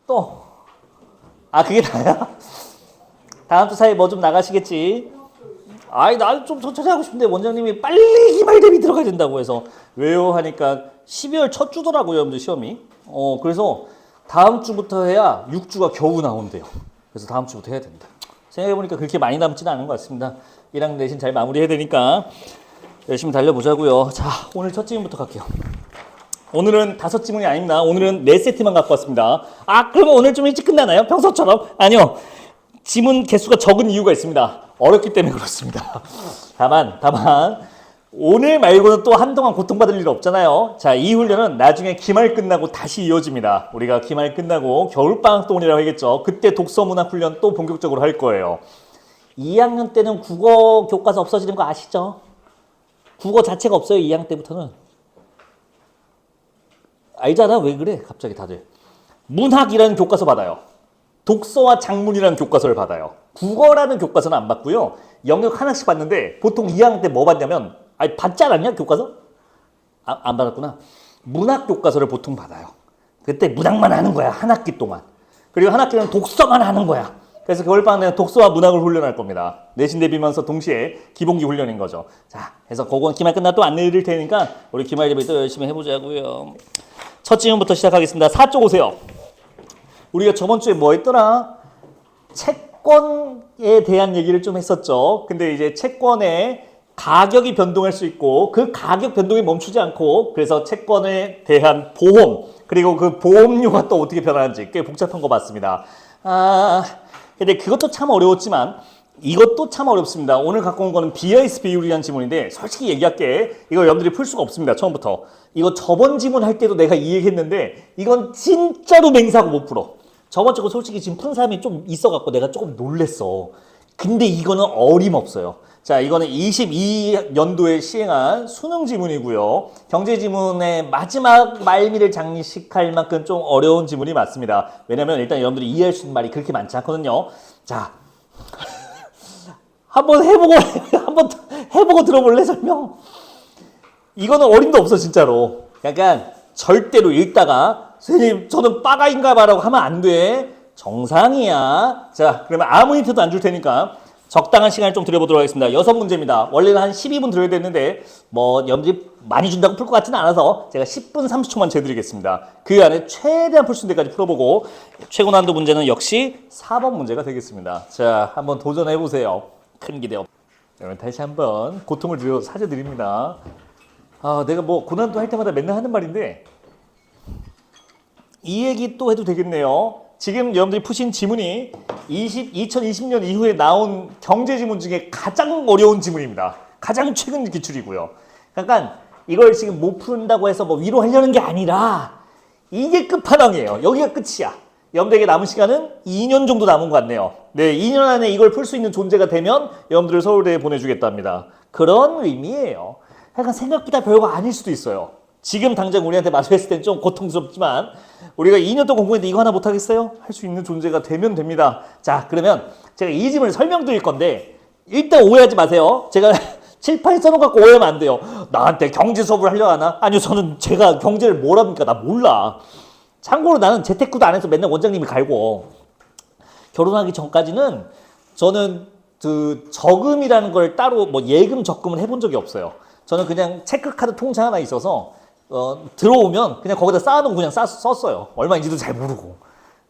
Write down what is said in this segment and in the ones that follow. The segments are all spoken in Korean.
또. 아, 그게 다야? 다음 주 사이에 뭐 좀 나가시겠지? 아이, 나 좀 천천히 하고 싶은데 원장님이 빨리 기말 대비 들어가야 된다고 해서. 왜요? 하니까 12월 첫 주더라고요, 여러분들 시험이. 그래서 다음 주부터 해야 6주가 겨우 나온대요. 그래서 다음 주부터 해야 된다. 생각해보니까 그렇게 많이 남지는 않은 것 같습니다. 1학년 내신 잘 마무리해야 되니까 열심히 달려보자고요. 자, 오늘 첫 질문부터 갈게요. 오늘은 5질문이 아닙니다. 오늘은 4세트만 갖고 왔습니다. 아, 그러면 오늘 좀 일찍 끝나나요? 평소처럼? 아니요. 지문 개수가 적은 이유가 있습니다. 어렵기 때문에 그렇습니다. 다만 오늘 말고는 또 한동안 고통받을 일 없잖아요. 자, 이 훈련은 나중에 기말 끝나고 다시 이어집니다. 우리가 기말 끝나고 겨울방학 동안이라고 하겠죠. 그때 독서문학 훈련 또 본격적으로 할 거예요. 2학년 때는 국어 교과서 없어지는 거 아시죠? 국어 자체가 없어요. 2학년 때부터는. 알잖아. 왜 그래? 갑자기 다들. 문학이라는 교과서 받아요. 독서와 장문이라는 교과서를 받아요. 국어라는 교과서는 안 받고요. 영역 하나씩 받는데 보통 2학년 때 뭐 받냐면 아니 받지 않았냐 교과서? 안 받았구나. 문학 교과서를 보통 받아요. 그때 문학만 하는 거야. 한 학기 동안. 그리고 한 학기는 독서만 하는 거야. 그래서 겨울방학에는 독서와 문학을 훈련할 겁니다. 내신 대비면서 동시에 기본기 훈련인 거죠. 자, 그래서 그건 기말 끝나 또 안내해 드릴 테니까 우리 기말 대비 또 열심히 해보자고요. 첫 질문부터 시작하겠습니다. 4쪽 오세요. 우리가 저번 주에 뭐 했더라? 채권에 대한 얘기를 좀 했었죠. 근데 이제 채권의 가격이 변동할 수 있고 그 가격 변동이 멈추지 않고 그래서 채권에 대한 보험 그리고 그 보험료가 또 어떻게 변하는지 꽤 복잡한 거 봤습니다. 근데 그것도 참 어려웠지만 이것도 참 어렵습니다. 오늘 갖고 온 거는 BIS 비율이라는 지문인데 솔직히 얘기할게. 이거 여러분들이 풀 수가 없습니다. 처음부터. 이거 저번 지문 할 때도 내가 이 얘기했는데 이건 진짜로 맹사고 못 풀어. 저번 주고 솔직히 지금 푸는 사람이 좀 있어갖고 내가 조금 놀랬어. 근데 이거는 어림없어요. 자, 이거는 22년도에 시행한 수능 지문이고요. 경제 지문의 마지막 말미를 장식할 만큼 좀 어려운 지문이 맞습니다. 왜냐면 일단 여러분들이 이해할 수 있는 말이 그렇게 많지 않거든요. 자, 한번 해보고 들어볼래 설명? 이거는 어림도 없어 진짜로. 약간 절대로 읽다가 선생님 저는 빠가인가 봐라고 하면 안 돼. 정상이야. 자, 그러면 아무 힌트도 안 줄 테니까 적당한 시간을 좀 드려보도록 하겠습니다. 6문제입니다. 원래는 한 12분 들어야 되는데 뭐 여러분들이 많이 준다고 풀 것 같지는 않아서 제가 10분 30초만 재드리겠습니다. 그 안에 최대한 풀 수 있는 데까지 풀어보고 최고 난도 문제는 역시 4번 문제가 되겠습니다. 자, 한번 도전해보세요. 큰 기대 없. 여러분 다시 한번 고통을 사죄드립니다. 내가 뭐 고난도 할 때마다 맨날 하는 말인데 이 얘기 또 해도 되겠네요. 지금 여러분들이 푸신 지문이 2020년 이후에 나온 경제 지문 중에 가장 어려운 지문입니다. 가장 최근 기출이고요. 그러니까 이걸 지금 못 푼다고 해서 뭐 위로하려는 게 아니라 이게 끝판왕이에요. 여기가 끝이야. 여러분들에게 남은 시간은 2년 정도 남은 것 같네요. 네, 2년 안에 이걸 풀 수 있는 존재가 되면 여러분들을 서울대에 보내주겠답니다. 그런 의미예요. 약간 생각보다 별거 아닐 수도 있어요. 지금 당장 우리한테 마주했을 땐 좀 고통스럽지만 우리가 2년 동안 공부했는데 이거 하나 못하겠어요? 할 수 있는 존재가 되면 됩니다. 자, 그러면 제가 이 지문을 설명드릴 건데 일단 오해하지 마세요. 제가 칠판에 써놓고 오해하면 안 돼요. 나한테 경제 수업을 하려고 하나? 아니요, 저는 제가 경제를 뭘 합니까? 나 몰라. 참고로 나는 재테크도 안 해서 맨날 원장님이 갈고 결혼하기 전까지는 저는 그 저금이라는 걸 따로 뭐 예금 적금을 해본 적이 없어요. 저는 그냥 체크카드 통장 하나 있어서 들어오면 그냥 거기다 쌓아놓고 그냥 썼어요. 얼마인지도 잘 모르고.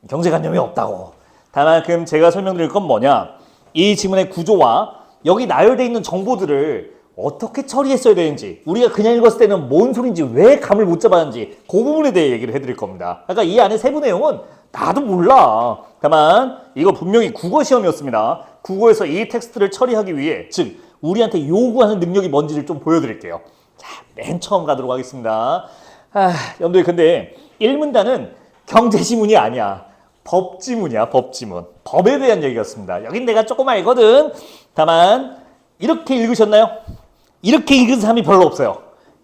경제관념이 없다고. 다만 그럼 제가 설명드릴 건 뭐냐. 이 지문의 구조와 여기 나열되어 있는 정보들을 어떻게 처리했어야 되는지 우리가 그냥 읽었을 때는 뭔 소린지 왜 감을 못 잡았는지 그 부분에 대해 얘기를 해드릴 겁니다. 그러니까 이 안에 세부 내용은 나도 몰라. 다만 이거 분명히 국어 시험이었습니다. 국어에서 이 텍스트를 처리하기 위해 즉 우리한테 요구하는 능력이 뭔지를 좀 보여드릴게요. 자, 맨 처음 가도록 하겠습니다. 여러분들 근데 1문단은 경제지문이 아니야. 법지문이야. 법지문. 법에 대한 얘기였습니다. 여긴 내가 조금 알거든. 다만 이렇게 읽으셨나요? 이렇게 읽은 사람이 별로 없어요.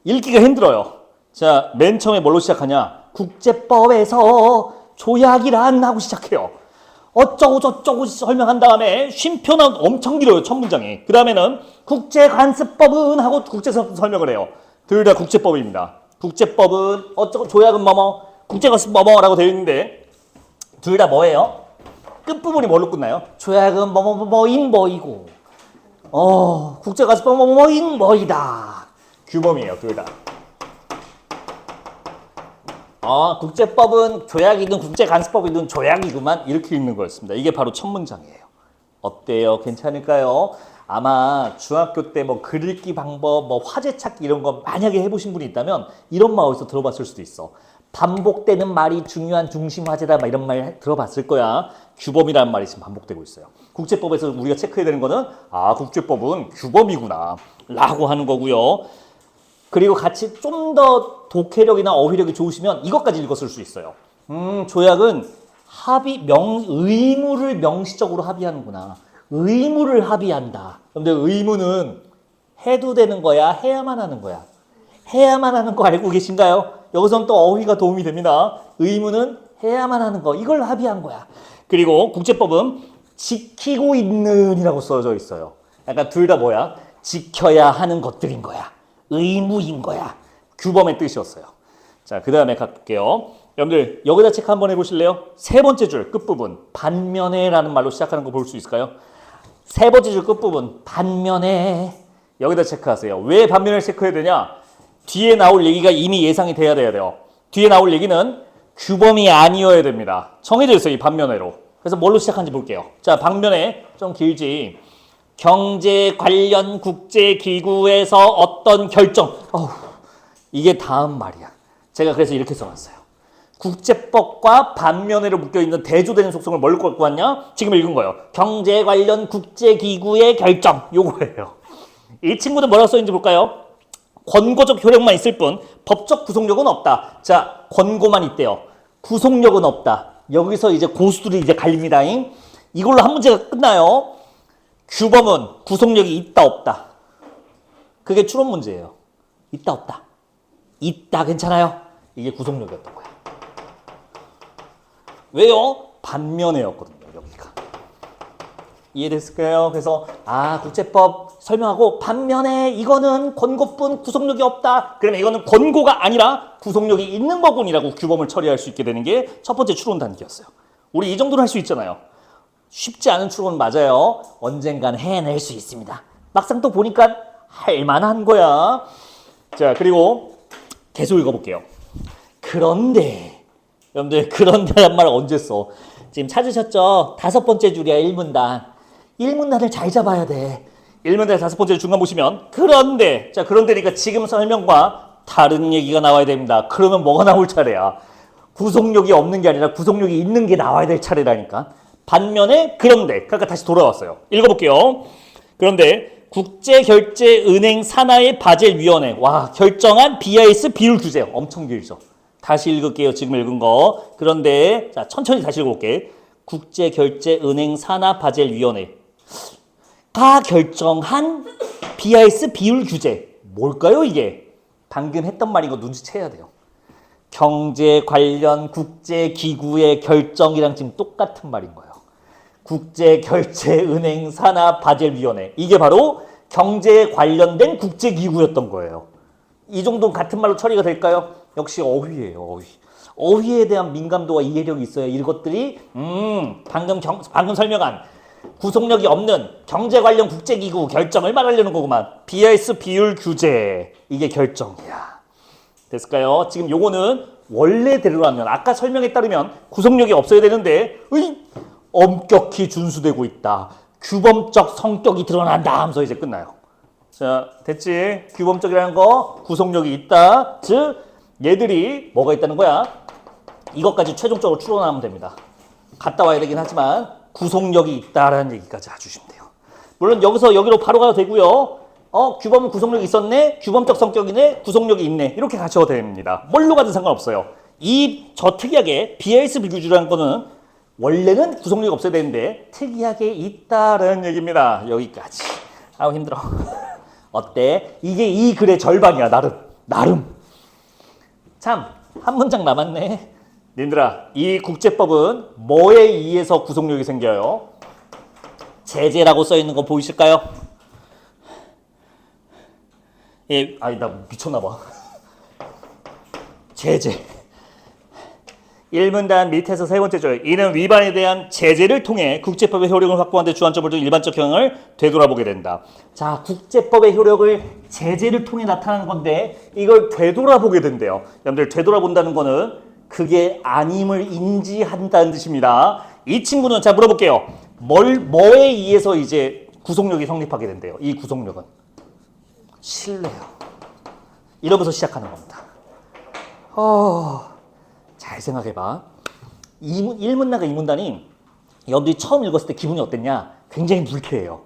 읽기가 힘들어요. 자, 맨 처음에 뭘로 시작하냐? 국제법에서 조약이란 하고 시작해요. 어쩌고 저쩌고 설명한 다음에 쉼표는 엄청 길어요. 첫 문장이. 그 다음에는 국제관습법은 하고 국제법 설명을 해요. 둘 다 국제법입니다. 국제법은 어쩌고 조약은 뭐뭐 국제관습 뭐뭐라고 되어 있는데 둘 다 뭐예요? 끝부분이 뭘로 끝나요? 조약은 뭐뭐뭐인 뭐이고 국제가수법 뭐뭐인 뭐이다. 규범이에요, 둘 다. 국제법은 조약이든 국제간수법이든 조약이구만 이렇게 읽는 거였습니다. 이게 바로 첫 문장이에요. 어때요? 괜찮을까요? 아마 중학교 때 뭐 글읽기 방법, 뭐 화제 찾기 이런 거 만약에 해보신 분이 있다면 이런 말 어디서 들어봤을 수도 있어. 반복되는 말이 중요한 중심 화제다 막 이런 말 들어봤을 거야. 규범이라는 말이 지금 반복되고 있어요. 국제법에서 우리가 체크해야 되는 거는 국제법은 규범이구나 라고 하는 거고요. 그리고 같이 좀 더 독해력이나 어휘력이 좋으시면 이것까지 읽었을 수 있어요. 조약은 의무를 명시적으로 합의하는구나. 의무를 합의한다. 근데 의무는 해도 되는 거야? 해야만 하는 거야? 해야만 하는 거 알고 계신가요? 여기서는 또 어휘가 도움이 됩니다. 의무는 해야만 하는 거. 이걸 합의한 거야. 그리고 국제법은 지키고 있는 이라고 써져 있어요. 약간 둘 다 뭐야? 지켜야 하는 것들인 거야. 의무인 거야. 규범의 뜻이었어요. 자, 그 다음에 갈게요. 여러분들 여기다 체크 한번 해보실래요? 세 번째 줄 끝부분 반면에 라는 말로 시작하는 거 볼 수 있을까요? 세 번째 줄 끝부분 반면에 여기다 체크하세요. 왜 반면을 체크해야 되냐? 뒤에 나올 얘기가 이미 예상이 돼야 돼요. 뒤에 나올 얘기는 규범이 아니어야 됩니다. 정해져 있어요, 이 반면에로. 그래서 뭘로 시작하는지 볼게요. 자, 반면에 좀 길지. 경제 관련 국제기구에서 어떤 결정. 이게 다음 말이야. 제가 그래서 이렇게 써놨어요. 국제법과 반면에로 묶여있는 대조되는 속성을 뭘로 갖고 왔냐? 지금 읽은 거예요. 경제 관련 국제기구의 결정. 요거예요. 이 친구는 뭐라고 써있는지 볼까요? 권고적 효력만 있을 뿐 법적 구속력은 없다. 자, 권고만 있대요. 구속력은 없다. 여기서 이제 고수들이 이제 갈립니다. 이걸로 한 문제가 끝나요. 규범은 구속력이 있다 없다. 그게 추론 문제예요. 있다 없다. 있다 괜찮아요. 이게 구속력이었던 거야. 왜요? 반면에였거든요. 여기가. 이해됐을까요? 그래서 국제법 설명하고 반면에 이거는 권고뿐 구속력이 없다. 그러면 이거는 권고가 아니라 구속력이 있는 거군이라고 규범을 처리할 수 있게 되는 게 첫 번째 추론 단계였어요. 우리 이 정도는 할 수 있잖아요. 쉽지 않은 추론 맞아요. 언젠간 해낼 수 있습니다. 막상 또 보니까 할만한 거야. 자, 그리고 계속 읽어볼게요. 그런데 여러분들 그런데란 말 언제 써? 지금 찾으셨죠? 다섯 번째 줄이야. 1문단. 1문단을 잘 잡아야 돼. 1문단 다섯 번째 중간 보시면 그런데 자 그런데니까 지금 설명과 다른 얘기가 나와야 됩니다. 그러면 뭐가 나올 차례야? 구속력이 없는 게 아니라 구속력이 있는 게 나와야 될 차례라니까. 반면에 그런데 그러니까 다시 돌아왔어요. 읽어볼게요. 그런데 국제결제은행 산하의 바젤위원회 결정한 BIS 비율 규제 엄청 길죠. 다시 읽을게요. 지금 읽은 거. 그런데 자 천천히 다시 읽어볼게. 국제결제은행 산하 바젤위원회가 결정한 BIS 비율 규제 뭘까요 이게? 방금 했던 말인 거 눈치채야 돼요. 경제 관련 국제기구의 결정이랑 지금 똑같은 말인 거예요. 국제결제은행 산하 바젤위원회 이게 바로 경제에 관련된 국제기구였던 거예요. 이 정도는 같은 말로 처리가 될까요? 역시 어휘예요. 어휘에 대한 민감도와 이해력이 있어야 이것들이 방금 설명한 구속력이 없는 경제 관련 국제기구 결정을 말하려는 거구만. BIS 비율 규제 이게 결정이야. 됐을까요? 지금 요거는 원래대로라면 아까 설명에 따르면 구속력이 없어야 되는데 엄격히 준수되고 있다. 규범적 성격이 드러난다 하면서 이제 끝나요. 자, 됐지? 규범적이라는 거 구속력이 있다. 즉 얘들이 뭐가 있다는 거야? 이것까지 최종적으로 추론하면 됩니다. 갔다 와야 되긴 하지만 구속력이 있다라는 얘기까지 해주시면 돼요. 물론 여기서 여기로 바로 가도 되고요. 규범은 구속력이 있었네. 규범적 성격이네. 구속력이 있네. 이렇게 가셔도 됩니다. 뭘로 가든 상관없어요. 저 특이하게 BIS 비규주라는 거는 원래는 구속력이 없어야 되는데 특이하게 있다라는 얘기입니다. 여기까지. 힘들어. 어때? 이게 이 글의 절반이야. 나름. 참, 한 문장 남았네. 님들아, 이 국제법은 뭐에 의해서 구속력이 생겨요? 제재라고 써있는 거 보이실까요? 나 미쳤나봐. 제재. 1문단 밑에서 세 번째 줄. 이는 위반에 대한 제재를 통해 국제법의 효력을 확보하는 데 주안점을 둔 일반적 경향을 되돌아보게 된다. 자, 국제법의 효력을 제재를 통해 나타나는 건데 이걸 되돌아보게 된대요. 여러분들 되돌아본다는 거는 그게 아님을 인지한다는 뜻입니다. 이 친구는 자 물어볼게요. 뭐에 의해서 이제 구속력이 성립하게 된대요. 이 구속력은 신뢰요. 이러면서 시작하는 겁니다. 잘 생각해봐. 1문단과 2문단이 여러분들이 처음 읽었을 때 기분이 어땠냐? 굉장히 불쾌해요.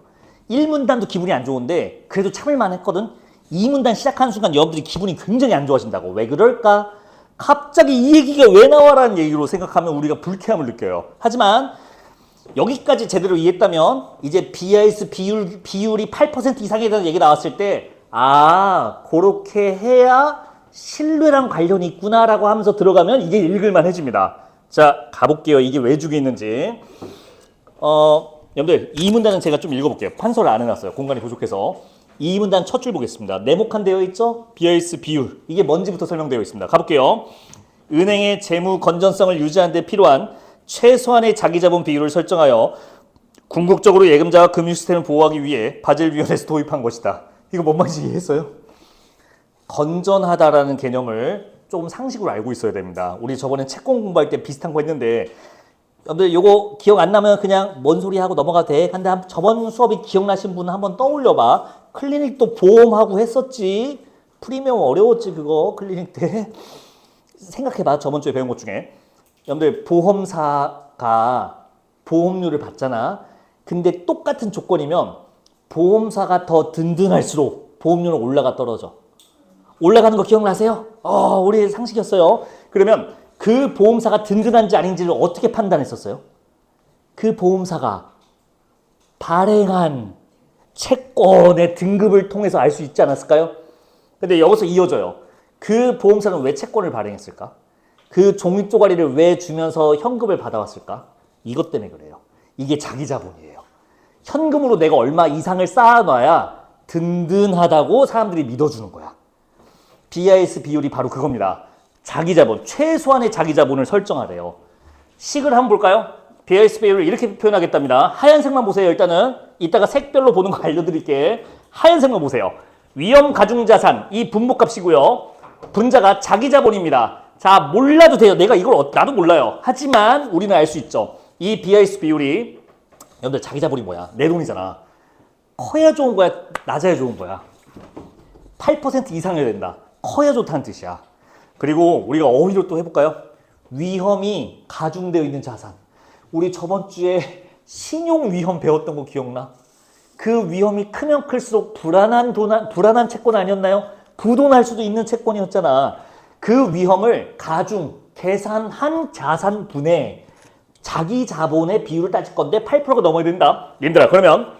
1문단도 기분이 안 좋은데 그래도 참을만 했거든. 2문단 시작하는 순간 여러분들이 기분이 굉장히 안 좋아진다고. 왜 그럴까? 갑자기 이 얘기가 왜 나와라는 얘기로 생각하면 우리가 불쾌함을 느껴요. 하지만 여기까지 제대로 이해했다면 이제 BIS 비율이 8% 이상에 대한 얘기 나왔을 때 그렇게 해야 신뢰랑 관련이 있구나라고 하면서 들어가면 이게 읽을만해집니다. 자, 가볼게요. 이게 왜 죽여 있는지. 여러분들 이 문단은 제가 좀 읽어볼게요. 판서를 안 해놨어요. 공간이 부족해서. 이 문단 첫 줄 보겠습니다. 네모칸 되어 있죠? BIS 비율. 이게 뭔지부터 설명되어 있습니다. 가볼게요. 은행의 재무 건전성을 유지하는 데 필요한 최소한의 자기자본 비율을 설정하여 궁극적으로 예금자와 금융 시스템을 보호하기 위해 바젤위원회에서 도입한 것이다. 이거 뭔 말인지 이해했어요? 건전하다라는 개념을 조금 상식으로 알고 있어야 됩니다. 우리 저번에 채권 공부할 때 비슷한 거 했는데 여러분들 이거 기억 안 나면 그냥 뭔 소리 하고 넘어가도 돼. 근데 저번 수업이 기억나신 분은 한번 떠올려봐. 클리닉도 보험하고 했었지. 프리미엄 어려웠지 그거 클리닉 때. 생각해봐. 저번 주에 배운 것 중에. 여러분들 보험사가 보험료를 받잖아. 근데 똑같은 조건이면 보험사가 더 든든할수록 보험료는 올라가 떨어져. 올라가는 거 기억나세요? 우리 상식이었어요. 그러면 그 보험사가 든든한지 아닌지를 어떻게 판단했었어요? 그 보험사가 발행한 채권의 등급을 통해서 알 수 있지 않았을까요? 근데 여기서 이어져요. 그 보험사는 왜 채권을 발행했을까? 그 종이 쪼가리를 왜 주면서 현금을 받아왔을까? 이것 때문에 그래요. 이게 자기 자본이에요. 현금으로 내가 얼마 이상을 쌓아놔야 든든하다고 사람들이 믿어주는 거야. BIS 비율이 바로 그겁니다. 자기 자본, 최소한의 자기 자본을 설정하래요. 식을 한번 볼까요? BIS 비율을 이렇게 표현하겠답니다. 하얀색만 보세요. 일단은 이따가 색별로 보는 거 알려드릴게. 하얀색만 보세요. 위험 가중자산, 이 분모값이고요. 분자가 자기 자본입니다. 자, 몰라도 돼요. 내가 이걸 나도 몰라요. 하지만 우리는 알 수 있죠. 이 BIS 비율이 여러분들 자기 자본이 뭐야? 내 돈이잖아. 커야 좋은 거야? 낮아야 좋은 거야? 8% 이상이어야 된다. 커야 좋다는 뜻이야. 그리고 우리가 어휘로 또 해볼까요? 위험이 가중되어 있는 자산. 우리 저번 주에 신용 위험 배웠던 거 기억나? 그 위험이 크면 클수록 불안한 채권 아니었나요? 부도날 수도 있는 채권이었잖아. 그 위험을 계산한 자산분의 자기 자본의 비율을 따질 건데 8%가 넘어야 된다. 님들아, 그러면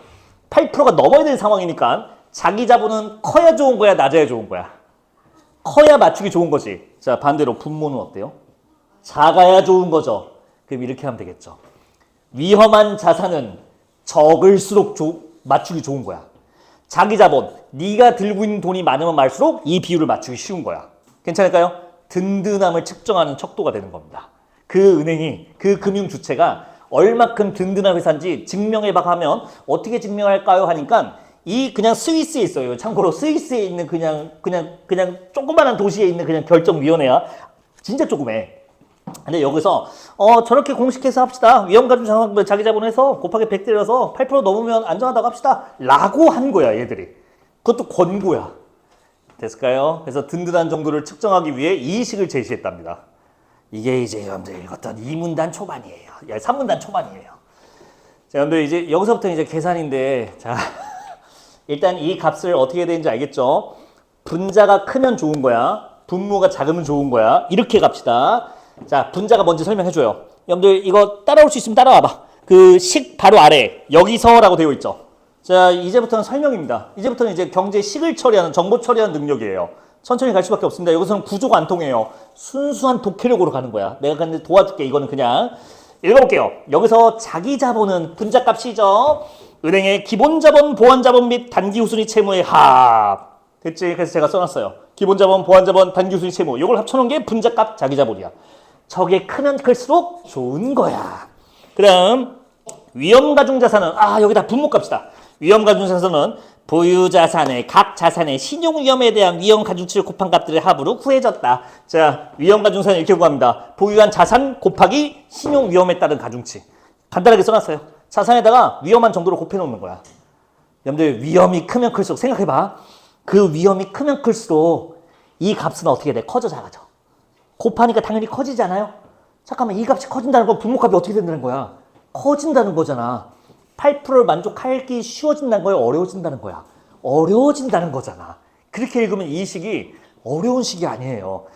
8%가 넘어야 되는 상황이니까 자기 자본은 커야 좋은 거야, 낮아야 좋은 거야? 커야 맞추기 좋은 거지. 자, 반대로 분모는 어때요? 작아야 좋은 거죠. 그럼 이렇게 하면 되겠죠. 위험한 자산은 적을수록 맞추기 좋은 거야. 자기 자본, 네가 들고 있는 돈이 많으면 많을수록 이 비율을 맞추기 쉬운 거야. 괜찮을까요? 든든함을 측정하는 척도가 되는 겁니다. 그 은행이, 그 금융 주체가 얼마큼 든든한 회사인지 증명해봐 하면 어떻게 증명할까요? 하니까 이 그냥 스위스에 있어요. 참고로 스위스에 있는 그냥 조그만한 도시에 있는 그냥 결정위원회야. 진짜 조그매. 근데 여기서 저렇게 공식해서 합시다. 위험가중 자기 자본에서 곱하기 100 때려서 8% 넘으면 안전하다고 합시다. 라고 한 거야, 얘들이. 그것도 권고야. 됐을까요? 그래서 든든한 정도를 측정하기 위해 이 식을 제시했답니다. 이게 이제 여러분들 읽었던 2문단 초반이에요. 3문단 초반이에요. 자, 여러분들 이제 여기서부터 이제 계산인데, 자, 일단 이 값을 어떻게 해야 되는지 알겠죠? 분자가 크면 좋은 거야. 분모가 작으면 좋은 거야. 이렇게 갑시다. 자, 분자가 뭔지 설명해줘요. 여러분들 이거 따라올 수 있으면 따라와봐. 그 식 바로 아래 여기서라고 되어 있죠. 자, 이제부터는 설명입니다. 이제부터는 이제 경제 식을 처리하는, 정보 처리하는 능력이에요. 천천히 갈 수밖에 없습니다. 여기서는 구조가 안 통해요. 순수한 독해력으로 가는 거야. 내가 근데 도와줄게. 이거는 그냥 읽어볼게요. 여기서 자기 자본은 분자값이죠. 은행의 기본 자본, 보완 자본 및 단기 후순위 채무의 합. 됐지? 그래서 제가 써놨어요. 기본 자본, 보완 자본, 단기 후순위 채무. 이걸 합쳐놓은 게 분자값 자기 자본이야. 저게 크면 클수록 좋은 거야. 그럼 위험가중자산은 여기다 분모 값이다. 위험가중자산은 보유자산의 각 자산의 신용위험에 대한 위험가중치를 곱한 값들의 합으로 구해졌다. 자, 위험가중자산을 이렇게 구합니다. 보유한 자산 곱하기 신용위험에 따른 가중치. 간단하게 써놨어요. 자산에다가 위험한 정도로 곱해놓는 거야. 여러분들 위험이 크면 클수록 생각해봐. 그 위험이 크면 클수록 이 값은 어떻게 돼? 커져 작아져. 곱하니까 당연히 커지잖아요. 잠깐만, 이 값이 커진다는 건 분모값이 어떻게 된다는 거야? 커진다는 거잖아. 8%를 만족하기 쉬워진다는 거야? 어려워진다는 거야? 어려워진다는 거잖아. 그렇게 읽으면 이 식이 어려운 식이 아니에요.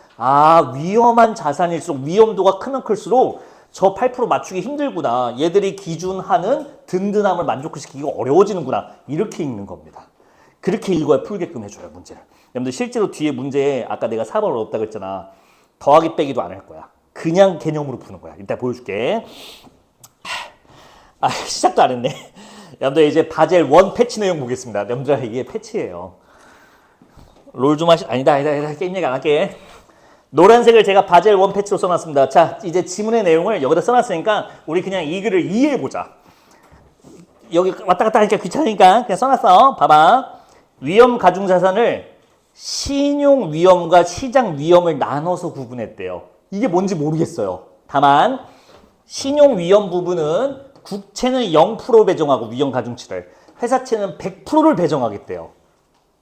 위험한 자산일수록 위험도가 크면 클수록 저 8% 맞추기 힘들구나. 얘들이 기준하는 든든함을 만족시키기가 어려워지는구나. 이렇게 읽는 겁니다. 그렇게 읽어야 풀게끔 해줘요, 문제를. 여러분들 실제로 뒤에 문제에 아까 내가 4번 어렵다고 했잖아. 더하기 빼기도 안 할 거야. 그냥 개념으로 푸는 거야. 이따 보여줄게. 시작도 안 했네. 여러분들 이제 바젤 1 패치 내용 보겠습니다. 여러분들 이게 패치예요. 롤 좀 아니다. 게임 얘기 안 할게. 노란색을 제가 바젤 1 패치로 써놨습니다. 자, 이제 지문의 내용을 여기다 써놨으니까 우리 그냥 이 글을 이해해보자. 여기 왔다 갔다 하니까 귀찮으니까 그냥 써놨어. 봐봐. 위험 가중자산을 신용 위험과 시장 위험을 나눠서 구분했대요. 이게 뭔지 모르겠어요. 다만 신용 위험 부분은 국채는 0% 배정하고 위험 가중치를, 회사채는 100%를 배정하겠대요.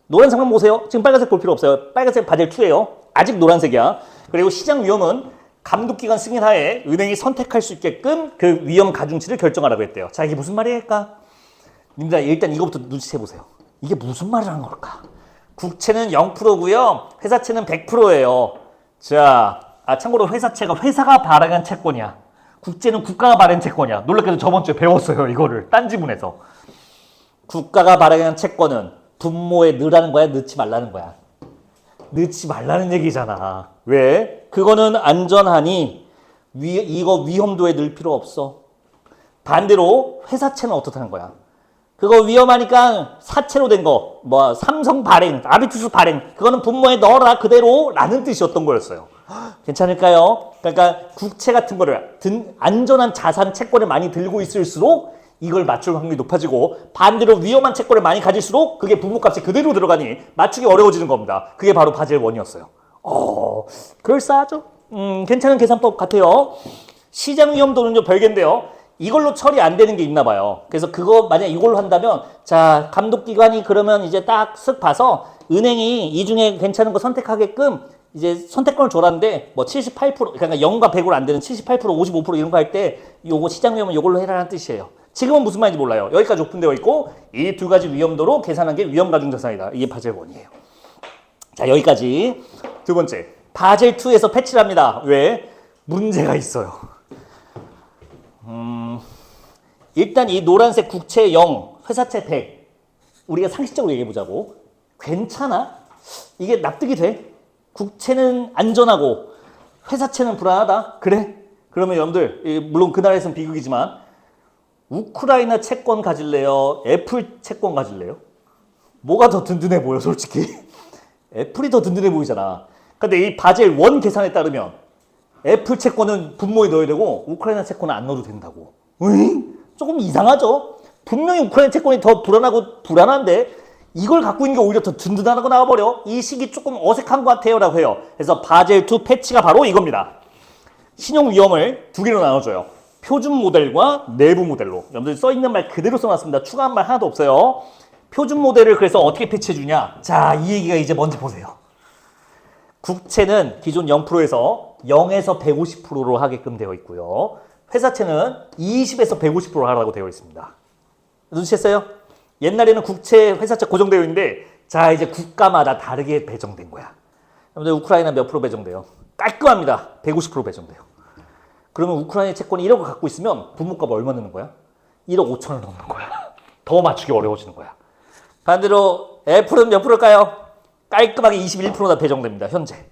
노란색만 보세요. 지금 빨간색 볼 필요 없어요. 빨간색 바젤 2예요. 아직 노란색이야. 그리고 시장 위험은 감독기관 승인하에 은행이 선택할 수 있게끔 그 위험 가중치를 결정하라고 했대요. 자, 이게 무슨 말일까? 님들 일단 이거부터 눈치채보세요. 이게 무슨 말을 하는 걸까? 국채는 0%고요. 회사채는 100%예요. 자, 참고로 회사채가 회사가 발행한 채권이야. 국채는 국가가 발행한 채권이야. 놀랍게도 저번 주에 배웠어요. 이거를 딴 지문에서. 국가가 발행한 채권은 분모에 넣으라는 거야? 넣지 말라는 거야? 넣지 말라는 얘기잖아. 왜? 그거는 안전하니 이거 위험도에 넣을 필요 없어. 반대로 회사채는 어떻다는 거야? 그거 위험하니까 사채로 된 거, 삼성 발행, 아비투스 발행, 그거는 분모에 넣어라 그대로 라는 뜻이었던 거였어요. 괜찮을까요? 그러니까 국채 같은 거를 안전한 자산 채권을 많이 들고 있을수록 이걸 맞출 확률이 높아지고, 반대로 위험한 채권을 많이 가질수록 그게 분모값이 그대로 들어가니 맞추기 어려워지는 겁니다. 그게 바로 바젤 1이었어요. 그럴싸하죠? 괜찮은 계산법 같아요. 시장 위험도는요 별개인데요. 이걸로 처리 안 되는 게 있나 봐요. 그래서 그거 만약 이걸로 한다면, 자, 감독기관이 그러면 이제 딱 쓱 봐서 은행이 이 중에 괜찮은 거 선택하게끔 이제 선택권을 줘라는데 78%, 그러니까 0과 100으로 안 되는 78%, 55% 이런 거 할 때 요거 시장 위험은 요걸로 해라는 뜻이에요. 지금은 무슨 말인지 몰라요. 여기까지 오픈되어 있고 이 두 가지 위험도로 계산한 게 위험 가중 자산이다. 이게 바젤 1이에요. 자, 여기까지. 두 번째, 바젤 2에서 패치를 합니다. 왜? 문제가 있어요. 일단 이 노란색 국채 0, 회사채 100. 우리가 상식적으로 얘기해보자고. 괜찮아? 이게 납득이 돼? 국채는 안전하고 회사채는 불안하다? 그래? 그러면 여러분들, 물론 그 나라에서는 비극이지만 우크라이나 채권 가질래요? 애플 채권 가질래요? 뭐가 더 든든해 보여, 솔직히? 애플이 더 든든해 보이잖아. 근데 이 바젤 1 계산에 따르면 애플 채권은 분모에 넣어야 되고 우크라이나 채권은 안 넣어도 된다고. 으잉? 조금 이상하죠? 분명히 우크라이나 채권이 더 불안한데 이걸 갖고 있는 게 오히려 더 든든하다고 나와버려. 이 식이 조금 어색한 것 같아요 라고 해요. 그래서 바젤 2 패치가 바로 이겁니다. 신용 위험을 두 개로 나눠줘요. 표준 모델과 내부 모델로. 여러분들 써있는 말 그대로 써놨습니다. 추가한 말 하나도 없어요. 표준 모델을 그래서 어떻게 패치해주냐. 자, 이 얘기가 이제 뭔지 보세요. 국채는 기존 0%에서 0에서 150%로 하게끔 되어 있고요. 회사채는 20에서 150% 하라고 되어 있습니다. 눈치챘어요? 옛날에는 국채, 회사채 고정되어 있는데, 자, 이제 국가마다 다르게 배정된 거야. 여러분들 우크라이나 몇 프로 배정돼요? 깔끔합니다. 150% 배정돼요. 그러면 우크라이나 채권이 1억을 갖고 있으면 분모값 얼마 넣는 거야? 1억 5천을 넣는 거야. 더 맞추기 어려워지는 거야. 반대로 애플은 몇 프로일까요? 깔끔하게 21%다 배정됩니다. 현재.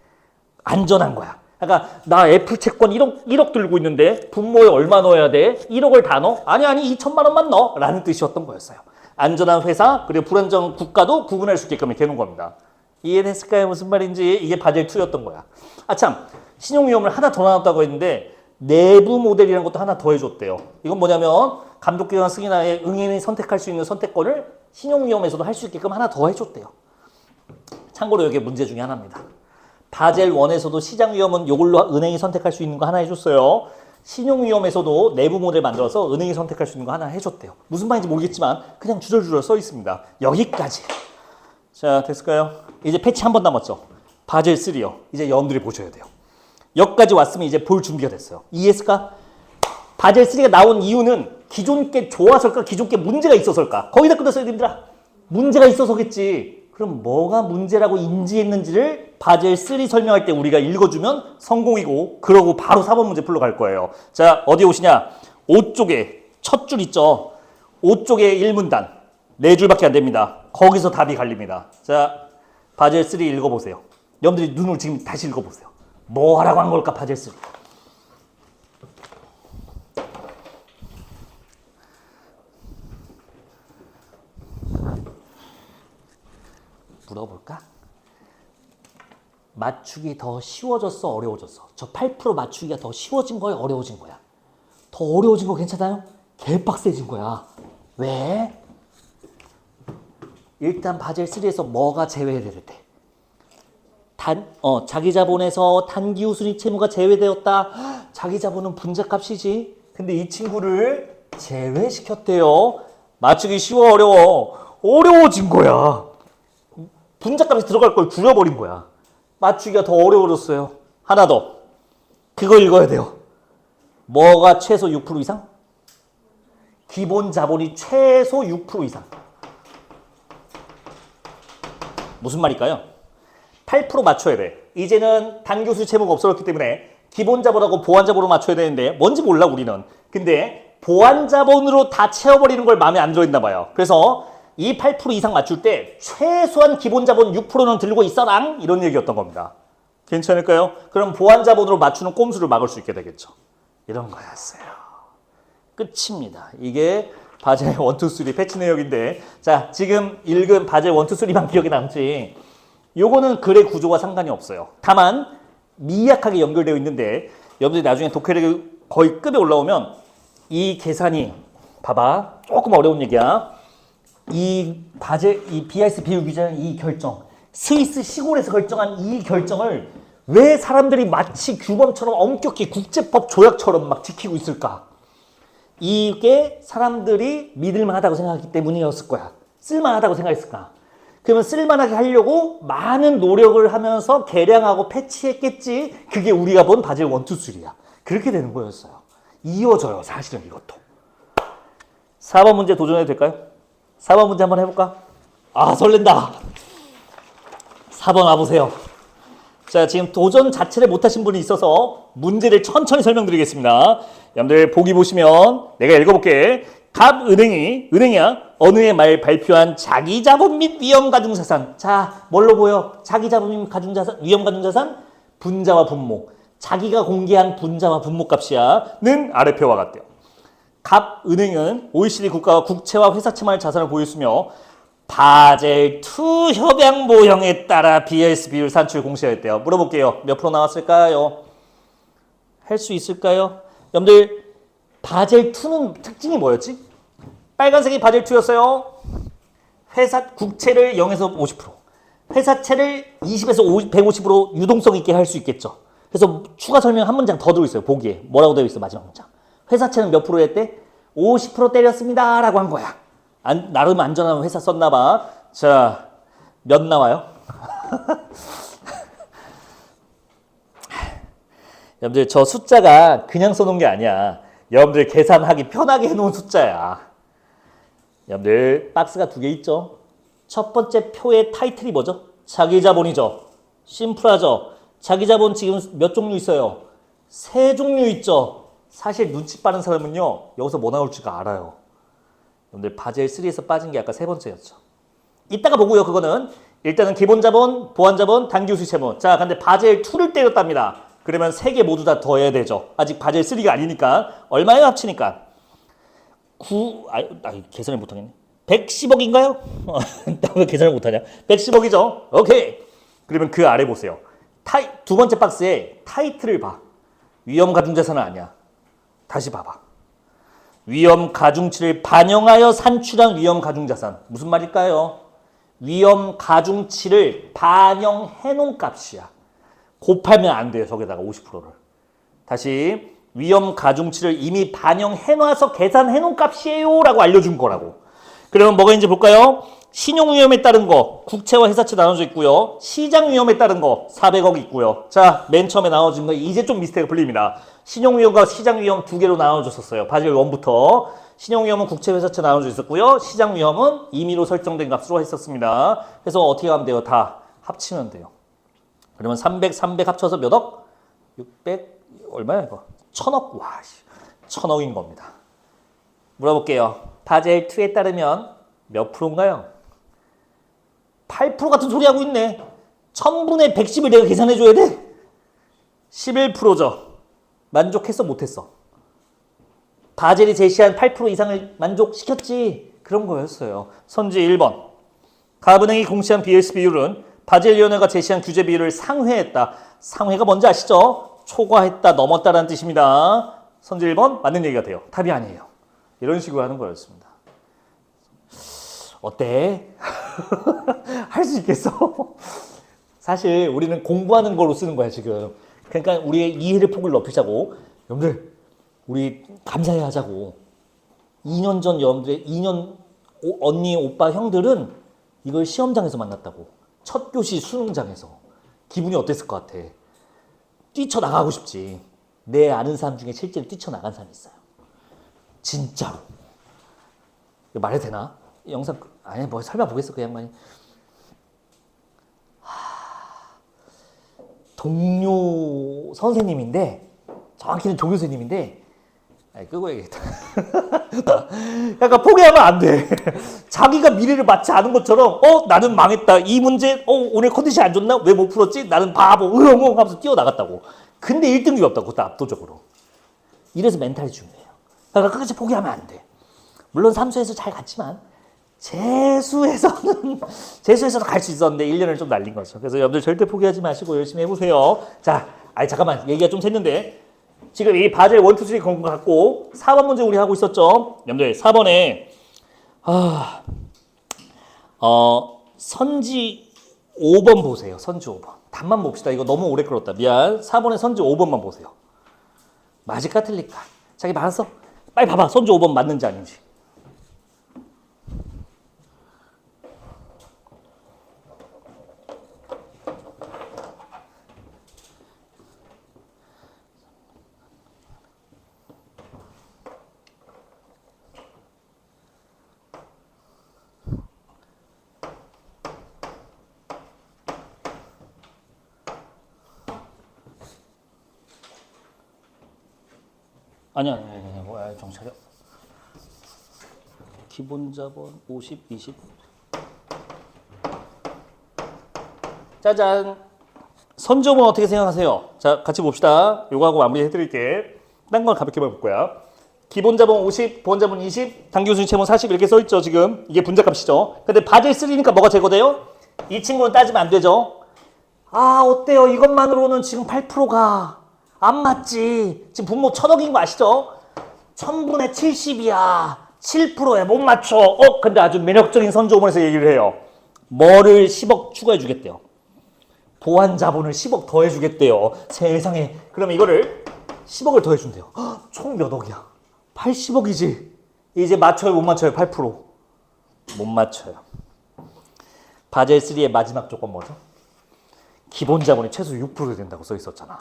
안전한 거야. 그러니까 나 애플 채권 1억 들고 있는데 분모에 얼마 넣어야 돼? 1억을 다 넣어? 아니 2천만 원만 넣어 라는 뜻이었던 거였어요. 안전한 회사 그리고 불안정 국가도 구분할 수 있게끔 되는 겁니다. 이해됐을까요? 무슨 말인지. 이게 바젤 2였던 거야. 아 참, 신용위험을 하나 더 나눴다고 했는데 내부 모델이라는 것도 하나 더 해줬대요. 이건 뭐냐면 감독기관 승인하에 응인이 선택할 수 있는 선택권을 신용위험에서도 할 수 있게끔 하나 더 해줬대요. 참고로 이게 문제 중에 하나입니다. 바젤 1에서도 시장위험은 이걸로 은행이 선택할 수 있는 거 하나 해줬어요. 신용위험에서도 내부 모델 만들어서 은행이 선택할 수 있는 거 하나 해줬대요. 무슨 말인지 모르겠지만 그냥 주절주절 써 있습니다. 여기까지. 자, 됐을까요? 이제 패치 한 번 남았죠. 바젤 3요. 이제 여러분들이 보셔야 돼요. 여기까지 왔으면 이제 볼 준비가 됐어요. 이해했을까? 바젤 3가 나온 이유는 기존 게 좋아서일까? 기존 게 문제가 있어서일까? 거기다 끝났어요, 님들아. 문제가 있어서겠지. 그럼 뭐가 문제라고 인지했는지를 바젤 3 설명할 때 우리가 읽어주면 성공이고, 그러고 바로 4번 문제 풀러 갈 거예요. 자, 어디 오시냐? 5쪽에 첫 줄 있죠? 5쪽에 1문단. 4줄밖에 안 됩니다. 거기서 답이 갈립니다. 자, 바젤 3 읽어보세요. 여러분들이 눈을 지금 다시 읽어보세요. 뭐 하라고 한 걸까, 바젤 3. 물어볼까? 맞추기 더 쉬워졌어, 어려워졌어? 저 8% 맞추기가 더 쉬워진 거야, 어려워진 거야? 더 어려워진 거 괜찮아요? 개빡세진 거야. 왜? 일단 바젤 3에서 뭐가 제외될 때? 자기 자본에서 단기 우순위 채무가 제외되었다. 자기 자본은 분자값이지. 근데 이 친구를 제외시켰대요. 맞추기 쉬워, 어려워? 어려워진 거야. 분자값이 들어갈 걸 줄여버린 거야. 맞추기가 더 어려워졌어요. 하나 더. 그거 읽어야 돼요. 뭐가 최소 6% 이상? 기본 자본이 최소 6% 이상. 무슨 말일까요? 8% 맞춰야 돼. 이제는 단기우수 채무가 없어졌기 때문에 기본 자본하고 보완 자본으로 맞춰야 되는데 뭔지 몰라 우리는. 근데 보완 자본으로 다 채워버리는 걸 마음에 안 들어있나 봐요. 그래서 이 8% 이상 맞출 때 최소한 기본 자본 6%는 들고 있어랑 이런 얘기였던 겁니다. 괜찮을까요? 그럼 보완 자본으로 맞추는 꼼수를 막을 수 있게 되겠죠. 이런 거였어요. 끝입니다. 이게 바젤 1, 2, 3 패치 내역인데, 자, 지금 읽은 바젤 1, 2, 3만 기억에 남지. 요거는 글의 구조와 상관이 없어요. 다만 미약하게 연결되어 있는데 여러분들이 나중에 독해력이 거의 급에 올라오면 이 계산이, 봐봐, 조금 어려운 얘기야. 이 BIS 비율 규정 이 결정, 스위스 시골에서 결정한 이 결정을 왜 사람들이 마치 규범처럼 엄격히 국제법 조약처럼 막 지키고 있을까? 이게 사람들이 믿을만하다고 생각했기 때문이었을 거야. 쓸만하다고 생각했을까? 그러면 쓸만하게 하려고 많은 노력을 하면서 개량하고 패치했겠지. 그게 우리가 본 바젤 1, 2, 3야. 그렇게 되는 거였어요. 이어져요, 사실은 이것도. 4번 문제 도전해도 될까요? 4번 문제 한번 해볼까? 아, 설렌다. 4번 와보세요. 자, 지금 도전 자체를 못하신 분이 있어서 문제를 천천히 설명드리겠습니다. 여러분들 보기 보시면 내가 읽어볼게. 은행이야. 어느 해 말 발표한 자기 자본 및 위험 가중자산. 자, 뭘로 보여? 자기 자본 및 가중자산, 위험 가중자산, 분자와 분모. 자기가 공개한 분자와 분모 값이야.는 아래표와 같대요. 은행은 OECD 국가와 국채와 회사채만의 자산을 보였으며 바젤 2 협약 모형에 따라 BIS 비율 산출 공시하였대요. 물어볼게요. 몇 프로 나왔을까요? 할 수 있을까요? 여러분들 바젤 2는 특징이 뭐였지? 빨간색이 바젤 2였어요. 국채를 0에서 50%, 회사채를 20에서 150으로 유동성 있게 할 수 있겠죠. 그래서 추가 설명 한 문장 더 들어있어요. 보기에 뭐라고 되어 있어? 마지막 문장. 회사채는 몇 프로 했대? 50% 때렸습니다 라고 한 거야. 나름 안전한 회사 썼나 봐. 자, 몇 나와요? 여러분들 저 숫자가 그냥 써놓은 게 아니야. 여러분들 계산하기 편하게 해놓은 숫자야. 여러분들 박스가 2개 있죠? 첫 번째 표의 타이틀이 뭐죠? 자기자본이죠. 심플하죠? 자기자본 지금 몇 종류 있어요? 3종류 있죠? 사실 눈치 빠른 사람은요, 여기서 뭐 나올지가 알아요. 여러분들 바젤 3에서 빠진 게 아까 3번째였죠. 이따가 보고요. 그거는 일단은 기본자본, 보완자본, 단기우수 채무. 자, 근데 바젤 2를 때렸답니다. 그러면 3개 모두 다 더해야 되죠. 아직 바젤 3가 아니니까. 얼마에 합치니까? 계산을 못하겠네. 110억인가요? 나 왜 계산을 못하냐? 110억이죠. 오케이. 그러면 그 아래 보세요. 두 번째 박스에 타이틀을 봐. 위험 가중자산은 아니야. 다시 봐봐. 위험 가중치를 반영하여 산출한 위험 가중자산. 무슨 말일까요? 위험 가중치를 반영해 놓은 값이야. 곱하면 안 돼요. 저기다가 50%를. 다시 위험 가중치를 이미 반영해 놔서 계산해 놓은 값이에요 라고 알려준 거라고. 그러면 뭐가 있는지 볼까요? 신용위험에 따른 거 국채와 회사채 나눠져 있고요. 시장위험에 따른 거 400억 있고요. 자, 맨 처음에 나눠진 거 이제 좀 미스테이크가 풀립니다. 신용위험과 시장위험 두 개로 나눠졌었어요. 바젤 1부터. 신용위험은 국채, 회사채 나눠져 있었고요. 시장위험은 임의로 설정된 값으로 했었습니다. 그래서 어떻게 하면 돼요? 다 합치면 돼요. 그러면 300 합쳐서 몇 억? 600 얼마야 이거? 1000억. 와, 1000억인 겁니다. 물어볼게요. 바젤 2에 따르면 몇 프로인가요? 8% 같은 소리 하고 있네. 1000분의 110을 내가 계산해줘야 돼? 11%죠. 만족했어? 못했어? 바젤이 제시한 8% 이상을 만족시켰지? 그런 거였어요. 선지 1번. 가은행이 공시한 BLC 비율은 바젤위원회가 제시한 규제 비율을 상회했다. 상회가 뭔지 아시죠? 초과했다, 넘었다라는 뜻입니다. 선지 1번 맞는 얘기가 돼요. 답이 아니에요. 이런 식으로 하는 거였습니다. 어때? 할 수 있겠어? 사실 우리는 공부하는 거로 쓰는 거야 지금. 그러니까 우리의 이해의 폭을 넓히자고. 여러분들 우리 감사해 하자고. 2년 전 여러분들의 2년 언니 오빠 형들은 이걸 시험장에서 만났다고. 첫 교시 수능장에서. 기분이 어땠을 것 같아? 뛰쳐나가고 싶지. 내 아는 사람 중에 실제로 뛰쳐나간 사람이 있어요. 진짜로. 이거 말해도 되나? 영상 아니 뭐 설마 보겠어 그 양반이. 동료 선생님인데 정확히는 조교수님인데 끄고 얘기했다. 약간 포기하면 안 돼. 자기가 미래를 맞지 않은 것처럼 나는 망했다. 이 문제 오늘 컨디션 안 좋나? 왜 못 풀었지? 나는 바보. 으엉엉 하면서 뛰어나갔다고. 근데 1등급이 없다고. 그것도 압도적으로. 이래서 멘탈이 중요해요. 그러니까 끝까지 포기하면 안 돼. 물론 삼수에서 잘 갔지만 재수에서도 갈 수 있었는데 1년을 좀 날린 거죠. 그래서 여러분들 절대 포기하지 마시고 열심히 해보세요. 자, 잠깐만 얘기가 좀 샜는데 지금 이 바젤 1, 2, 3 건 거 갖고 4번 문제 우리 하고 있었죠. 여러분들 4번에 선지 5번 보세요. 선지 5번. 답만 봅시다. 이거 너무 오래 끌었다. 미안. 4번에 선지 5번만 보세요. 맞을까 틀릴까? 자기 말았어? 빨리 봐봐. 선지 5번 맞는지 아닌지. 아니, 정신 차려. 기본 자본 50, 20. 짜잔. 선점은 어떻게 생각하세요? 자, 같이 봅시다. 요거 하고 마무리 해드릴게. 딴 건 가볍게만 볼 거야. 기본 자본 50, 보완 자본 20, 단기우승 채무 40 이렇게 써있죠, 지금. 이게 분자값이죠. 근데 바젤 3니까 뭐가 제거돼요? 이 친구는 따지면 안 되죠. 어때요? 이것만으로는 지금 8%가 안 맞지. 지금 분모 1000억인 거 아시죠? 1000분의 70이야. 7%에 못 맞춰. 근데 아주 매력적인 선조문에서 얘기를 해요. 뭐를 10억 추가해 주겠대요. 보완 자본을 10억 더해 주겠대요. 세상에. 그럼 이거를 10억을 더해 준대요. 총 몇 억이야? 80억이지. 이제 맞춰요, 못 맞춰요? 8%. 못 맞춰요. 바젤 3의 마지막 조건 뭐죠? 기본 자본이 최소 6% 된다고 써 있었잖아.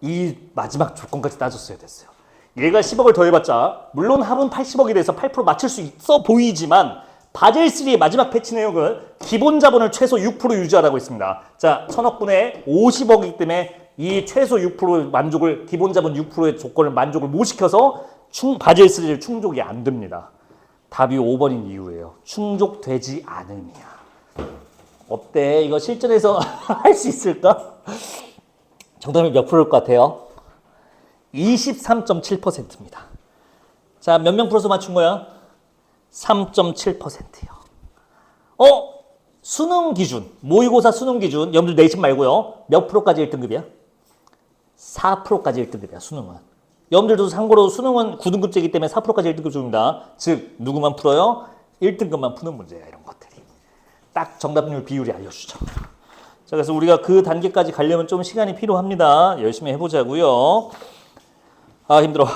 이 마지막 조건까지 따졌어야 됐어요. 얘가 10억을 더해봤자 물론 합은 80억이 돼서 8% 맞출 수 있어 보이지만 바젤 3의 마지막 패치 내용은 기본 자본을 최소 6% 유지하라고 있습니다. 자, 1000억분의 50억이기 때문에 이 최소 6% 만족을 기본 자본 6%의 조건을 만족을 못 시켜서 바젤 3를 충족이 안 됩니다. 답이 5번인 이유예요. 충족되지 않음이야. 어때? 이거 실전에서 할 수 있을까? 정답이 몇 프로일 것 같아요? 23.7%입니다. 자, 몇 명 풀어서 맞춘 거야? 3.7%요. 수능 기준, 모의고사 수능 기준, 여러분들 내신 말고요. 몇 프로까지 1등급이야? 4%까지 1등급이야, 수능은. 여러분들도 참고로 수능은 9등급제이기 때문에 4%까지 1등급 줍니다. 즉, 누구만 풀어요? 1등급만 푸는 문제야, 이런 것들이. 딱 정답률 비율이 알려주죠. 자, 그래서 우리가 그 단계까지 가려면 좀 시간이 필요합니다. 열심히 해보자고요. 아, 힘들어.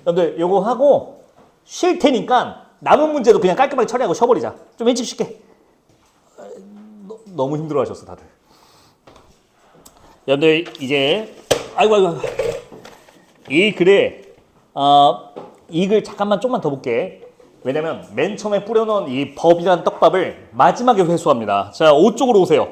여러분들, 요거 하고 쉴 테니까 남은 문제도 그냥 깔끔하게 처리하고 쉬어버리자. 좀 일찍 쉴게. 너무 힘들어 하셨어, 다들. 여러분들, 이제, 아이고. 이 글에, 이 글 잠깐만 좀만 더 볼게. 왜냐면 맨 처음에 뿌려놓은 이 법이라는 떡밥을 마지막에 회수합니다. 자, 5쪽으로 오세요.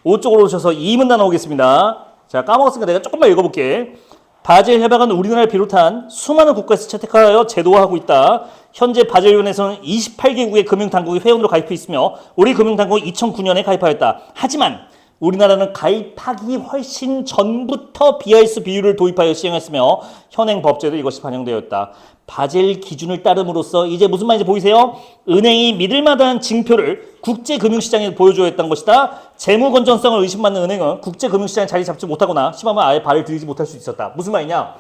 5쪽으로 오셔서 2문단 나오겠습니다. 자, 까먹었으니까 내가 조금만 읽어볼게. 바젤 협약은 우리나라를 비롯한 수많은 국가에서 채택하여 제도화하고 있다. 현재 바젤위원회에서는 28개국의 금융당국이 회원으로 가입해 있으며 우리 금융당국은 2009년에 가입하였다. 하지만 우리나라는 가입하기 훨씬 전부터 BIS 비율을 도입하여 시행했으며 현행 법제도 이것이 반영되었다. 바젤 기준을 따름으로써 이제 무슨 말인지 보이세요? 은행이 믿을 만한 징표를 국제금융시장에 보여줘야 했던 것이다. 재무 건전성을 의심받는 은행은 국제금융시장에 자리 잡지 못하거나 심하면 아예 발을 들이지 못할 수 있었다. 무슨 말이냐?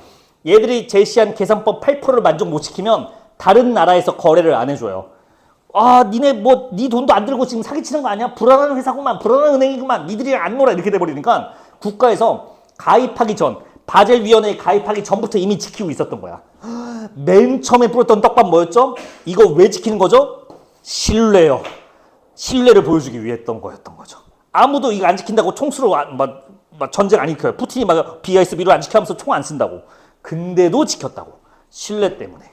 얘들이 제시한 계산법 8%를 만족 못 시키면 다른 나라에서 거래를 안 해줘요. 아, 니네 뭐 니 돈도 안 들고 지금 사기치는 거 아니야? 불안한 회사구만, 불안한 은행이구만, 니들이 안 놀아 이렇게 돼버리니까 국가에서 가입하기 전, 바젤위원회에 가입하기 전부터 이미 지키고 있었던 거야. 맨 처음에 뿌렸던 떡밥 뭐였죠? 이거 왜 지키는 거죠? 신뢰요. 신뢰를 보여주기 위해 했던 거였던 거죠. 아무도 이거 안 지킨다고 총수로 막 전쟁 안 일으켜요. 푸틴이 막 BIS비를 안 지켜하면서 총 안 쓴다고. 근데도 지켰다고. 신뢰 때문에.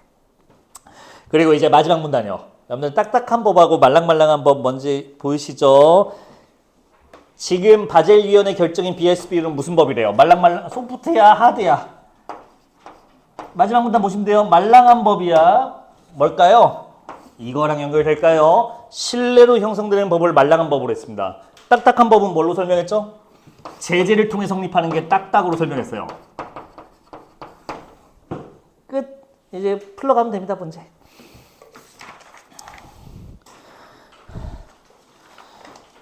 그리고 이제 마지막 문단이요. 여러분들 딱딱한 법하고 말랑말랑한 법 뭔지 보이시죠? 지금 바젤위원회 결정인 BIS비율은 무슨 법이래요? 말랑말랑, 소프트야, 하드야? 마지막 문단 보시면 돼요. 말랑한 법이야. 뭘까요? 이거랑 연결될까요? 신뢰로 형성되는 법을 말랑한 법으로 했습니다. 딱딱한 법은 뭘로 설명했죠? 제재를 통해 성립하는 게 딱딱으로 설명했어요. 끝. 이제 풀러가면 됩니다, 문제.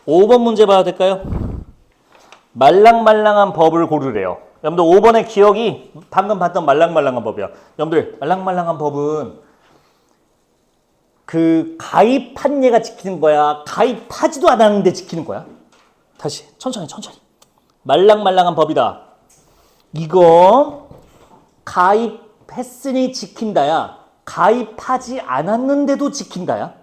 (5번) 문제 봐도 될까요? 말랑말랑한 법을 고르래요. 여러분들 5번의 기억이 방금 봤던 말랑말랑한 법이야. 여러분들 말랑말랑한 법은 그 가입한 얘가 지키는 거야? 가입하지도 않았는데 지키는 거야? 다시 천천히. 말랑말랑한 법이다. 이거 가입했으니 지킨다야? 가입하지 않았는데도 지킨다야?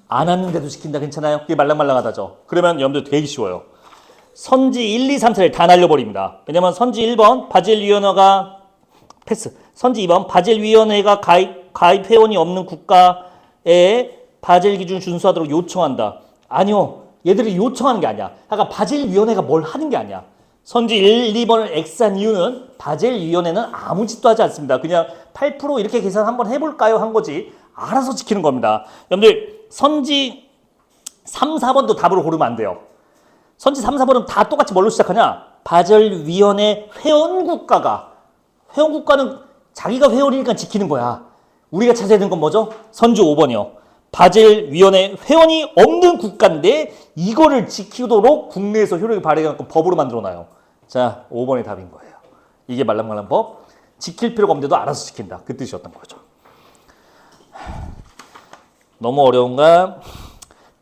안 왔는데도 지킨다. 괜찮아요? 그게 말랑말랑하다죠. 그러면 여러분들 되게 쉬워요. 선지 1, 2, 3, 4를 다 날려버립니다. 왜냐면 선지 1번 바젤위원회가 패스. 선지 2번 바젤위원회가 가입 회원이 없는 국가에 바젤 기준 준수하도록 요청한다. 아니요. 얘들이 요청하는 게 아니야. 그러니까 바젤위원회가 뭘 하는 게 아니야. 선지 1, 2번을 X한 이유는 바젤위원회는 아무 짓도 하지 않습니다. 그냥 8% 이렇게 계산 한번 해볼까요? 한 거지. 알아서 지키는 겁니다. 여러분들 선지 3, 4번도 답으로 고르면 안 돼요. 선지 3, 4번은 다 똑같이 뭘로 시작하냐? 바젤위원회 회원국가는 자기가 회원이니까 지키는 거야. 우리가 찾아야 되는 건 뭐죠? 선지 5번이요. 바젤위원회 회원이 없는 국가인데 이거를 지키도록 국내에서 효력이 발휘해갖고 법으로 만들어놔요. 자, 5번이 답인 거예요. 이게 말랑말랑 법. 지킬 필요가 없는데도 알아서 지킨다. 그 뜻이었던 거죠. 너무 어려운가?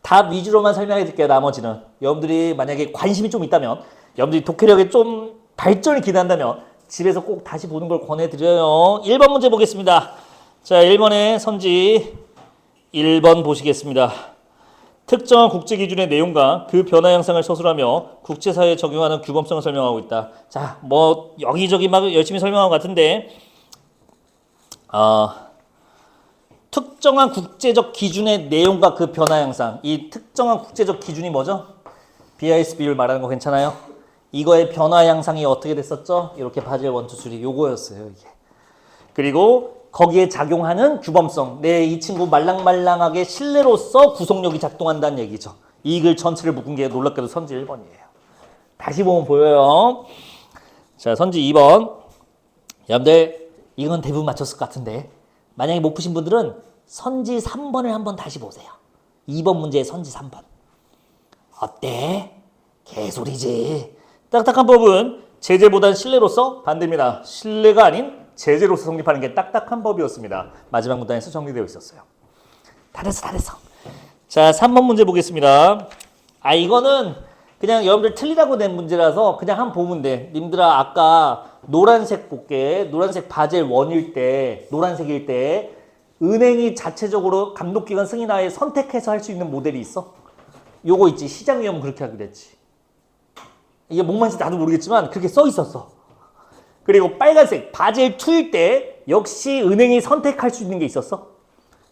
답 위주로만 설명해 드릴게요. 나머지는 여러분들이 만약에 관심이 좀 있다면, 여러분들이 독해력에 좀 발전을 기대한다면 집에서 꼭 다시 보는 걸 권해드려요. 1번 문제 보겠습니다. 자, 1번의 선지 1번 보시겠습니다. 특정한 국제기준의 내용과 그 변화 양상을 서술하며 국제사회에 적용하는 규범성을 설명하고 있다. 자, 뭐 여기저기 막 열심히 설명한 것 같은데 특정한 국제적 기준의 내용과 그 변화 양상. 이 특정한 국제적 기준이 뭐죠? BIS 비율 말하는 거 괜찮아요? 이거의 변화 양상이 어떻게 됐었죠? 이렇게 바젤 1, 2, 3 요거였어요, 이게. 그리고 거기에 작용하는 규범성. 네, 이 친구 말랑말랑하게 신뢰로서 구속력이 작동한다는 얘기죠. 이 글 전체를 묶은 게 놀랍게도 선지 1번이에요. 다시 보면 보여요. 자, 선지 2번. 여러분들 이건 대부분 맞췄을 것 같은데 만약에 못 푸신 분들은 선지 3번을 한번 다시 보세요. 2번 문제의 선지 3번. 어때? 개소리지. 딱딱한 법은 제재보단 신뢰로서 반대입니다. 신뢰가 아닌 제재로서 성립하는 게 딱딱한 법이었습니다. 마지막 문단에서 정리되어 있었어요. 다 됐어. 자, 3번 문제 보겠습니다. 이거는 그냥 여러분들 틀리라고 낸 문제라서 그냥 한번 보면 돼. 님들아, 아까 노란색 볼게. 노란색 바젤 1일 때, 노란색일 때 은행이 자체적으로 감독기관 승인하에 선택해서 할 수 있는 모델이 있어? 요거 있지. 시장 위험 그렇게 하기로 했지. 이게 뭔 말인지 나도 모르겠지만 그렇게 써 있었어. 그리고 빨간색 바젤 2일 때 역시 은행이 선택할 수 있는 게 있었어.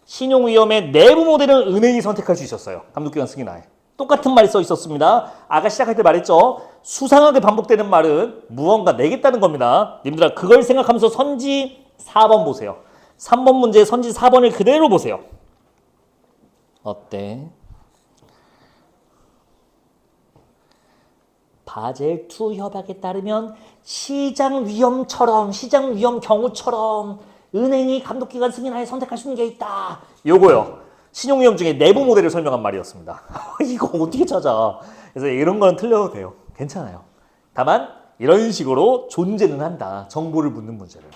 신용 위험의 내부 모델은 은행이 선택할 수 있었어요. 감독기관 승인하에. 똑같은 말이 써 있었습니다. 아까 시작할 때 말했죠. 수상하게 반복되는 말은 무언가 내겠다는 겁니다. 님들아, 그걸 생각하면서 선지 4번 보세요. 3번 문제 선지 4번을 그대로 보세요. 어때? 바젤 2 협약에 따르면 시장 위험 경우처럼 은행이 감독기관 승인하에 선택할 수 있는 게 있다. 요거요. 신용위험 중에 내부 모델을 설명한 말이었습니다. 이거 어떻게 찾아? 그래서 이런 거는 틀려도 돼요. 괜찮아요. 다만 이런 식으로 존재는 한다. 정보를 묻는 문제를.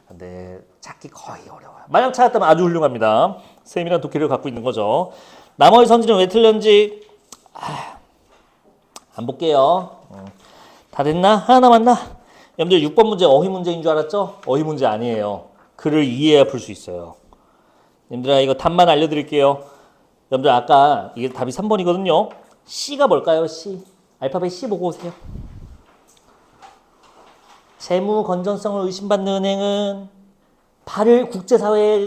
근데 찾기 거의 어려워요. 만약 찾았다면 아주 훌륭합니다. 세밀한 독해를 갖고 있는 거죠. 나머지 선지는 왜 틀렸는지 안 볼게요. 다 됐나? 하나 남았나? 여러분들 6번 문제 어휘 문제인 줄 알았죠? 어휘 문제 아니에요. 글을 이해해야 풀 수 있어요. 님들아, 이거 답만 알려드릴게요. 여러분들 아까 이게 답이 3번이거든요. C가 뭘까요? C. 알파벳 C 보고 오세요. 재무 건전성을 의심받는 은행은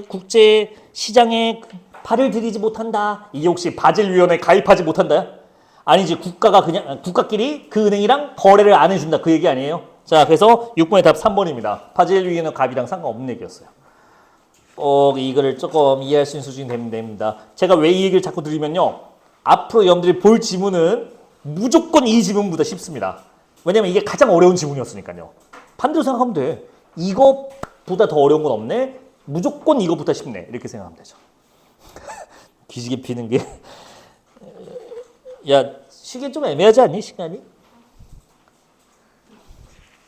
국제 시장에 발을 들이지 못한다. 이게 혹시 바젤위원회에 가입하지 못한다요? 아니지, 국가끼리 그 은행이랑 거래를 안 해준다. 그 얘기 아니에요? 자, 그래서 6번의 답 3번입니다. 바젤위원회 가입이랑 상관없는 얘기였어요. 이거를 조금 이해할 수 있는 수준이 되면 됩니다. 제가 왜 이 얘기를 자꾸 드리면요. 앞으로 여러분들이 볼 지문은 무조건 이 지문보다 쉽습니다. 왜냐면 이게 가장 어려운 지문이었으니까요. 반대로 생각하면 돼. 이거보다 더 어려운 건 없네. 무조건 이거보다 쉽네. 이렇게 생각하면 되죠. 기지개 피는 게 야, 쉬기 좀 애매하지 않니? 시간이?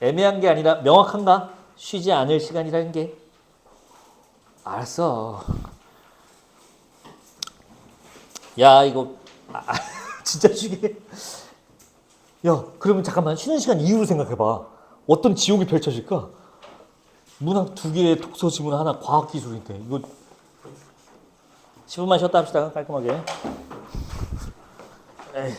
애매한 게 아니라 명확한가? 쉬지 않을 시간이라는 게. 알았어. 야, 이거 진짜 쉬게. 야, 그러면 잠깐만 쉬는 시간 이후로 생각해봐. 어떤 지옥이 펼쳐질까? 문학 2개, 독서 지문 하나, 과학 기술인데 이거 10분만 쉬었다 합시다. 깔끔하게. 에이.